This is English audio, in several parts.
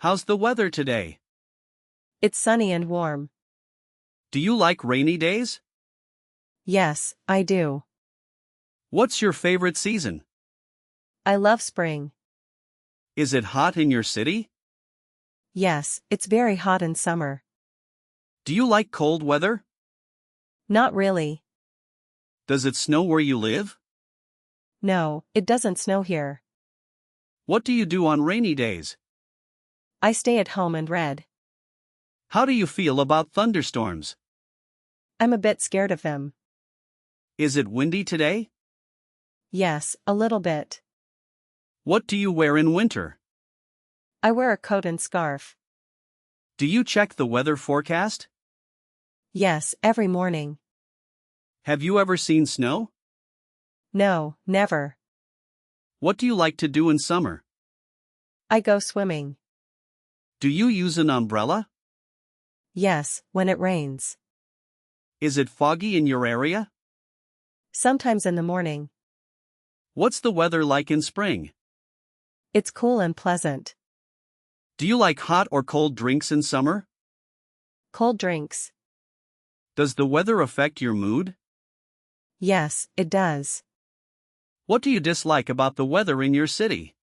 How's the weather today? It's sunny and warm. Do you like rainy days? Yes, I do. What's your favorite season? I love spring. Is it hot in your city? Yes, it's very hot in summer. Do you like cold weather? Not really. Does it snow where you live? No, it doesn't snow here. What do you do on rainy days? I stay at home and read. How do you feel about thunderstorms? I'm a bit scared of them. Is it windy today? Yes, a little bit. What do you wear in winter? I wear a coat and scarf. Do you check the weather forecast? Yes, every morning. Have you ever seen snow? No, never. What do you like to do in summer? I go swimming. Do you use an umbrella? Yes, when it rains. Is it foggy in your area? Sometimes in the morning. What's the weather like in spring? It's cool and pleasant. Do you like hot or cold drinks in summer? Cold drinks. Does the weather affect your mood? Yes, it does. What do you dislike about the weather in your city?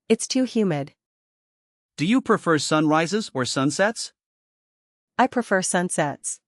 It's too humid. Do you prefer sunrises or sunsets? I prefer sunsets.